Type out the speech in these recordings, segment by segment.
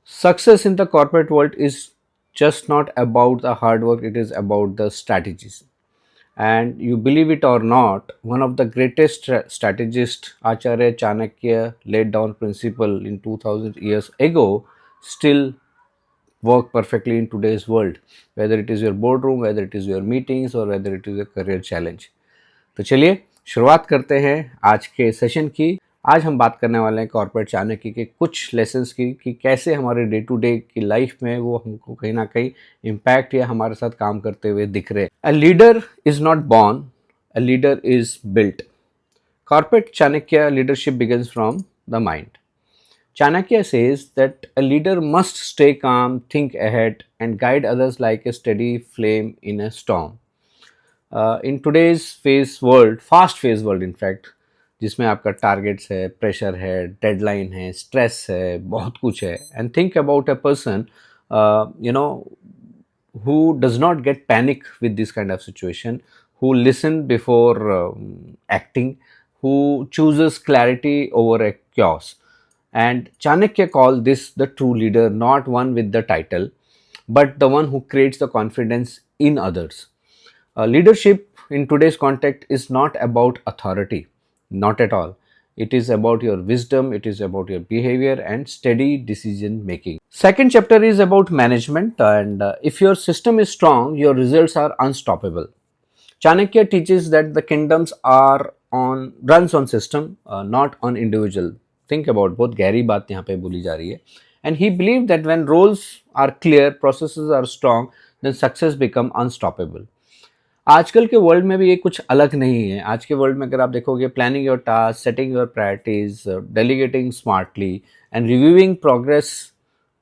Success in the corporate world is just not about the hard work, it is about the strategies. And you believe it or not, one of the greatest strategists, Acharya Chanakya, laid down principle in 2000 years ago, still work perfectly in today's world, whether it is your boardroom, whether it is your meetings, or whether it is a career challenge. तो चलिए शुरुआत करते हैं आज के session की। आज हम बात करने वाले हैं कॉर्पोरेट चाणक्य के कुछ लेसन्स की कि कैसे हमारे डे टू डे की लाइफ में वो हमको कहीं ना कहीं इम्पैक्ट या हमारे साथ काम करते हुए दिख रहे हैं। A leader is not born, a leader is built. Corporate Chanakya leadership begins from the mind. Chanakya says that a leader must stay calm, think ahead, and guide others like a steady flame in a storm. In today's face world, fast face world in fact, जिसमें आपका targets है, pressure है, deadline है, stress है, बहुत कुछ है, and think about a person you know who does not get panic with this kind of situation, who listen before acting, who chooses clarity over a chaos. And Chanakya called this the true leader, not one with the title, but the one who creates the confidence in others. Leadership in today's context is not about authority, not at all. It is about your wisdom, it is about your behavior and steady decision making. Second chapter is about management, and if your system is strong, your results are unstoppable. Chanakya teaches that the kingdoms are on runs on system, not on individual. Think about बहुत गहरी बात यहाँ पे बोली जा रही है. And he believed that when roles are clear, processes are strong, then success become unstoppable. आजकल के वर्ल्ड में भी ये कुछ अलग नहीं है। आज के वर्ल्ड में अगर आप देखोगे, planning your task, setting your priorities, delegating smartly and reviewing progress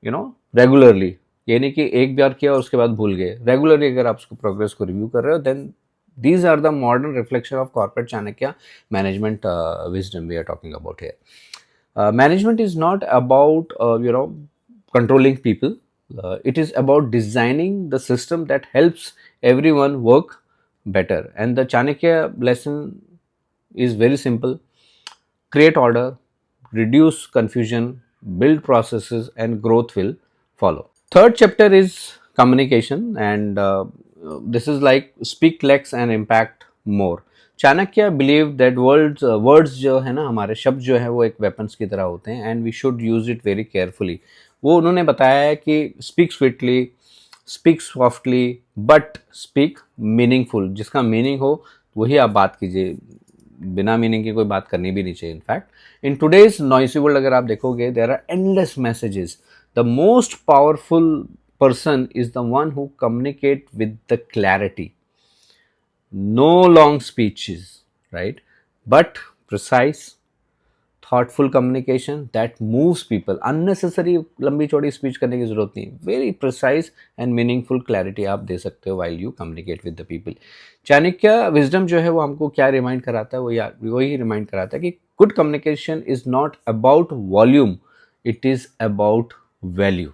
regularly. ये नहीं कि एक बार किया और उसके बाद भूल गए। रेगुलरली अगर आप उसको प्रोग्रेस को रिव्यू कर रहे हो, then these are the modern reflection of corporate Chanakya management wisdom we are talking about here. Management is not about controlling people. It is about designing the system that helps everyone work better. And the Chanakya lesson is very simple: create order, reduce confusion, build processes, and growth will follow. Third chapter is communication, and this is like speak less and impact more. Chanakya believe that words जो है ना, हमारे शब्द जो है वो एक weapons की तरह होते हैं, and we should use it very carefully. वो उन्होंने बताया है कि speak sweetly, speak softly, but speak meaningful. जिसका मीनिंग हो वही आप बात कीजिए, बिना मीनिंग की कोई बात करनी भी नहीं चाहिए. In fact in today's noisy world अगर आप देखोगे, there are endless messages. The most powerful person is the one who communicate with the clarity. No long speeches, right? But precise, thoughtful communication that moves people. Unnecessary लंबी चौड़ी speech करने की जरूरत नहीं. Very precise and meaningful clarity आप दे सकते हो while you communicate with the people. Chanakya wisdom जो है वो हमको क्या रिमाइंड कराता है, वो वही रिमाइंड कराता है कि good communication is not about volume, it is about value.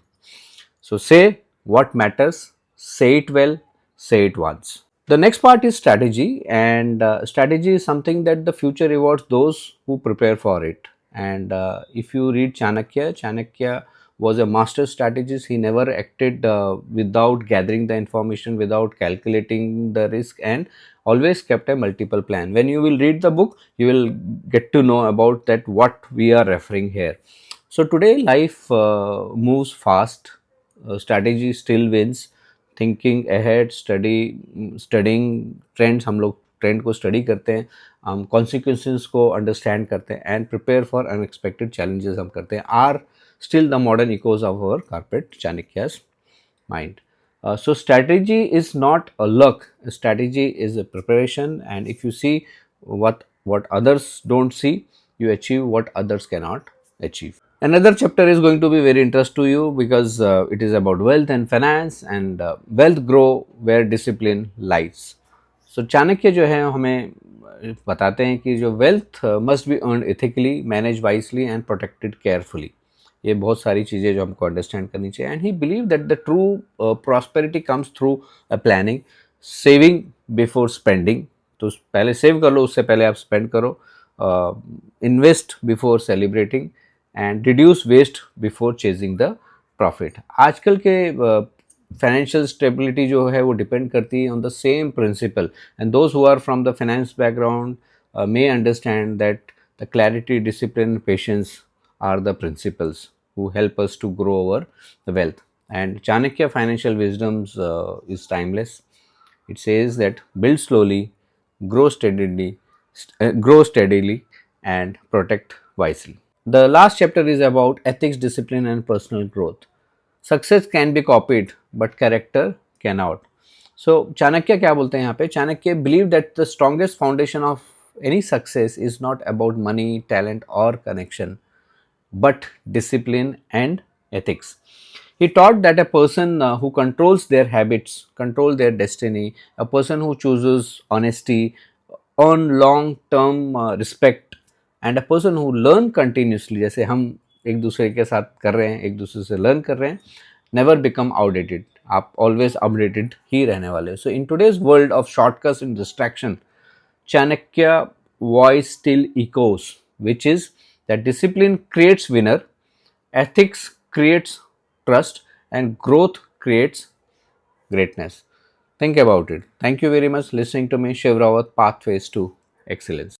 So say what matters, say it well, say it once. The next part is strategy, and strategy is something that the future rewards those who prepare for it. And if you read Chanakya, Chanakya was a master strategist. He never acted without gathering the information, without calculating the risk, and always kept a multiple plan. When you will read the book, you will get to know about that what we are referring here. So today life moves fast. Strategy still wins. Thinking ahead, studying trends, हम लोग trend को study करते हैं, हम consequences को understand करते हैं, and prepare for unexpected challenges हम करते हैं. Are still the modern echoes of our corporate Chanakya's mind. So strategy is not a luck. Strategy is a preparation, and if you see what others don't see, you achieve what others cannot achieve. Another chapter is going to be very interest to you because it is about wealth and finance, and wealth grow where discipline lies. So Chanakya जो है हमें बताते हैं कि जो wealth must be earn ethically, manage wisely and protected carefully. ये बहुत सारी चीज़ें जो हमको अंडरस्टैंड करनी चाहिए. And he believe that the true prosperity comes through a planning, saving before spending. तो पहले सेव कर लो, उससे पहले आप स्पेंड करो. Invest before celebrating, and reduce waste before chasing the profit. आजकल के फाइनेंशियल स्टेबिलिटी जो है वो डिपेंड करती है on the same principle, and those who are from the finance background may understand that the clarity, discipline, patience are the principles who help us to grow our the wealth. And Chanakya financial wisdoms is timeless. It says that build slowly, grow steadily, and protect wisely. The last chapter is about ethics, discipline, and personal growth. Success can be copied, but character cannot. So Chanakya क्या बोलते हैं यहाँ पे? Chanakya believe that the strongest foundation of any success is not about money, talent, or connection, but discipline and ethics. He taught that a person who controls their habits, control their destiny, a person who chooses honesty, earn long term respect, and a person who learn continuously, जैसे हम एक दूसरे के साथ कर रहे हैं, एक दूसरे से लर्न कर रहे हैं, never become outdated. आप always updated ही रहने वाले हो. So in today's world of shortcuts and distraction, Chanakya voice still echoes, which is that discipline creates winner, ethics creates trust, and growth creates greatness. Think about it. Thank you very much listening to me, Shiv Rawat, Pathways to Excellence.